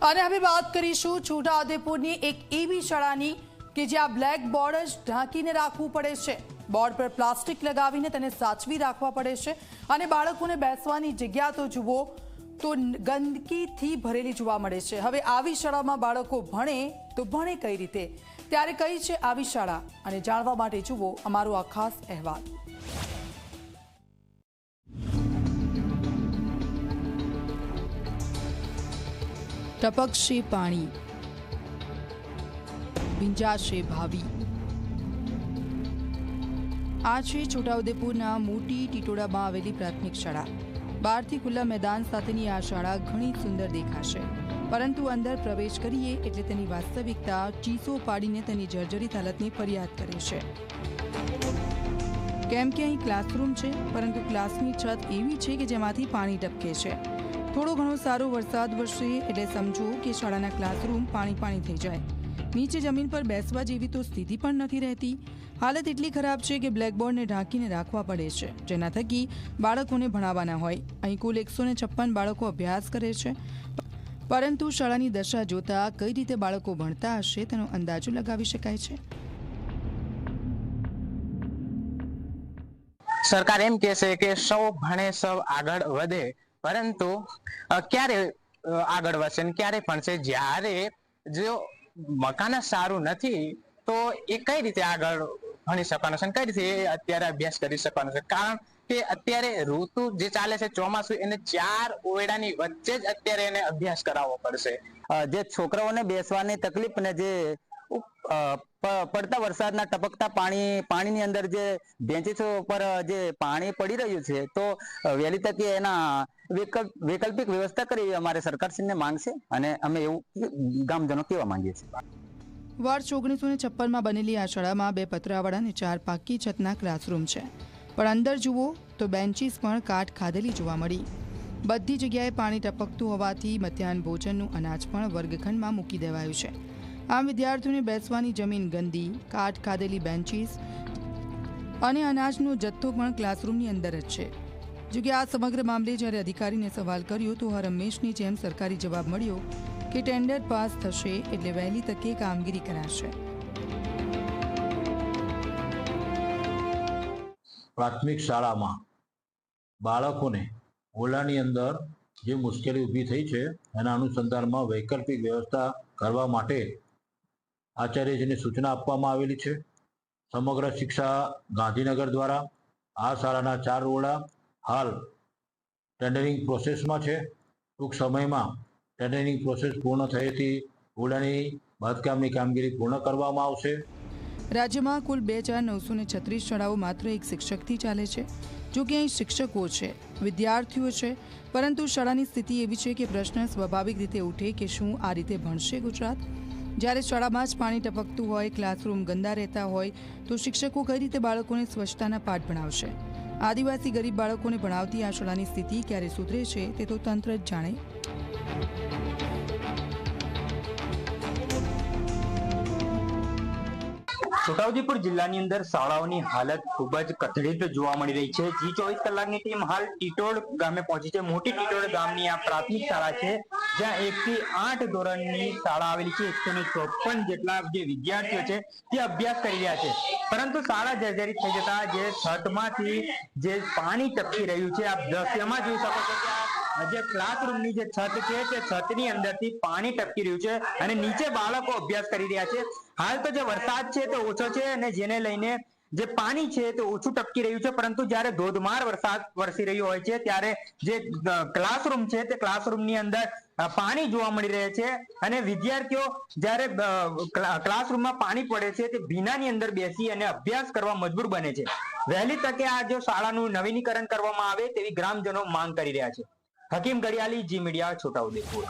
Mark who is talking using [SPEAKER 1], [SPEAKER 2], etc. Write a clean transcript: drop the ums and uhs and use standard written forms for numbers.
[SPEAKER 1] અને હવે વાત કરીશું છોટાઉદેપુરની એક એવી શાળાની કે જ્યાં બ્લેક બોર્ડ જ ઢાંકીને રાખવું પડે છે। બોર્ડ પર પ્લાસ્ટિક લગાવીને તેને સાચવી રાખવા પડે છે અને બાળકોને બેસવાની જગ્યા તો જુઓ તો ગંદકીથી ભરેલી જોવા મળે છે। હવે આવી શાળામાં બાળકો ભણે તો ભણે કઈ રીતે, ત્યારે કઈ છે આવી શાળા, અને જાણવા માટે જુઓ અમારો આ ખાસ અહેવાલ। ટપકશે પાણી, ભીંજાશે ભાવિ। આ છે છોટાઉદેપુરના મોટી ટીટોડામાં આવેલી પ્રાથમિક શાળા। બહારથી ખુલ્લા મેદાન સાથેની આ શાળા ઘણી સુંદર દેખાશે, પરંતુ અંદર પ્રવેશ કરીએ એટલે તેની વાસ્તવિકતા ચીસો પાડીને તેની જર્જરિત હાલતની ફરિયાદ કરે છે। કેમ કે અહીં ક્લાસરૂમ છે, પરંતુ ક્લાસની છત એવી છે કે જેમાંથી પાણી ટપકે છે। થોડો ઘણો સારો વરસાદ વરસે એટલે સમજો કે શાળાના ક્લાસરૂમ પાણી થઈ જાય। નીચે જમીન પર બેસવા જેવી તો સ્થિતિ પણ નથી રહેતી। હાલત એટલી ખરાબ છે કે બ્લેકબોર્ડને ઢાંકીને રાખવા પડે છે, જેના થકી બાળકોને ભણાવવાના હોય। અહીં કુલ 156 બાળકો અભ્યાસ કરે છે, પરંતુ શાળાની દશા જોતા કઈ રીતે બાળકો ભણતા હશે તેનો અંદાજો લગાવી શકાય છે।
[SPEAKER 2] સરકાર એમ કહેશે કે સૌ ભણે સૌ આગળ વધે, પરંતુ ક્યારે આગળ વધશે ને ક્યારે ભણશે? જ્યારે જો મકાન સારું નથી તો એ કઈ રીતે આગળ ભણી શકવાનો છે, કઈ રીતે એ અત્યારે અભ્યાસ કરી શકવાનો છે? કારણ કે અત્યારે ઋતુ જે ચાલે છે ચોમાસું, એને 4 ઓરડાની વચ્ચે જ અત્યારે એને અભ્યાસ કરાવવો પડશે।
[SPEAKER 3] જે છોકરાઓને બેસવાની તકલીફ ને જે પડતા વરસાદના ટપકતા પાણીની અંદર જે બેન્ચીસો પર જે પાણી પડી રહ્યું છે, તો વહેલી તકે એના વૈકલ્પિક વ્યવસ્થા કરવી અમારે સરકારશ્રીને માંગ છે, અને અમે એવું ગામજનો કહેવા માંગીએ છીએ।
[SPEAKER 1] વર્ષ 1956માં બનેલી આ શાળામાં 2 પતરાવાળા અને 4 પાકી છતના ક્લાસરૂમ છે, પણ અંદર જુઓ તો બેન્ચીસ પણ કાટ ખાધેલી જોવા મળી। બધી જગ્યાએ પાણી ટપકતું હોવાથી મધ્યાહન ભોજનનું અનાજ પણ વર્ગખંડમાં મૂકી દેવાયું છે। આમ વિદ્યાર્થીઓને બેસવાની જમીન ગંદી, કાટ ખાધેલી બેન્ચીસ અને અનાજનો જથ્થો પણ ક્લાસરૂમની અંદર જ છે। જો કે આ સમગ્ર મામલે જ્યારે અધિકારીને સવાલ કર્યો તો હર હંમેશની જેમ સરકારી જવાબ મળ્યો કે ટેન્ડર પાસ થશે એટલે વહેલી તકે કામગીરી કરાશે।
[SPEAKER 4] પ્રાથમિક શાળામાં બાળકોને ઓરડાની અંદર જે મુશ્કેલી ઊભી થઈ છે એના અનુસંધાનમાં વૈકલ્પિક વ્યવસ્થા કરવા માટે આચાર્યજીની સૂચના આપવામાં આવેલી છે। સમગ્ર શિક્ષા ગાંધીનગર દ્વારા આ શાળાના 4 ઓરડા હાલ ટેન્ડરિંગ પ્રોસેસમાં છે। ટૂંક સમયમાં ટેન્ડરિંગ પ્રોસેસ પૂર્ણ થયેથી ઓરડાની બાંધકામની કામગીરી પૂર્ણ કરવામાં આવશે।
[SPEAKER 1] રાજ્યમાં કુલ 2936 શાળાઓ માત્ર એક શિક્ષકથી ચાલે છે। જો કે અહીં શિક્ષકો છે, વિદ્યાર્થીઓ છે, પરંતુ શાળાની સ્થિતિ એવી છે કે પ્રશ્ન સ્વાભાવિક રીતે ઉઠે કે શું આ રીતે ભણશે ગુજરાત? જ્યારે શાળામાં જ પાણી ટપકતું હોય, ક્લાસરૂમ ગંદા રહેતા હોય, તો શિક્ષકો કઈ રીતે બાળકોને સ્વચ્છતાના પાઠ ભણાવશે? આદિવાસી ગરીબ બાળકોને ભણાવતી આ શાળાની સ્થિતિ ક્યારે સુધરે છે તે તો તંત્ર જ જાણે।
[SPEAKER 5] છોટાઉદેપુર જિલ્લાની અંદર શાળાઓની હાલત ખૂબ જ કથળિત જોવા મળી રહી છે। જી 24 કલાકની ટીમ હાલ ટીટોડ ગામે પહોંચી છે। મોટી ટીટોડ ગામની આ પ્રાથમિક શાળા છે, જ્યાં 1 થી 8 ધોરણની શાળા આવેલી છે। 154 જેટલા જે વિદ્યાર્થીઓ છે તે અભ્યાસ કરી રહ્યા છે, પરંતુ શાળા જર્જરિત થઈ જતા જે છતમાંથી જે પાણી ટપકી રહ્યું છે, આપ દ્રશ્યમાં જોઈ શકો છો કે જે ક્લાસરૂમની જે છત છે તે છતની અંદરથી પાણી ટપકી રહ્યું છે અને નીચે બાળકો અભ્યાસ કરી રહ્યા છે। હાલ તો જે વરસાદ છે તે ઓછો છે અને જેને લઈને જે પાણી છે તે ઓછું ટપકી રહ્યું છે, પરંતુ જ્યારે ધોધમાર વરસાદ વરસી રહ્યો હોય છે ત્યારે જે ક્લાસરૂમ છે તે ક્લાસરૂમની અંદર પાણી જોવા મળી રહે છે અને વિદ્યાર્થીઓ જ્યારે ક્લાસરૂમમાં પાણી પડે છે તે ભીનાની અંદર બેસી અને અભ્યાસ કરવા મજબૂર બને છે। વહેલી તકે આ જો શાળાનું નવીનીકરણ કરવામાં આવે તેવી ગ્રામજનો માંગ કરી રહ્યા છે। હકીમ ગડિયાલી, જી મીડિયા, છોટાઉદેપુર।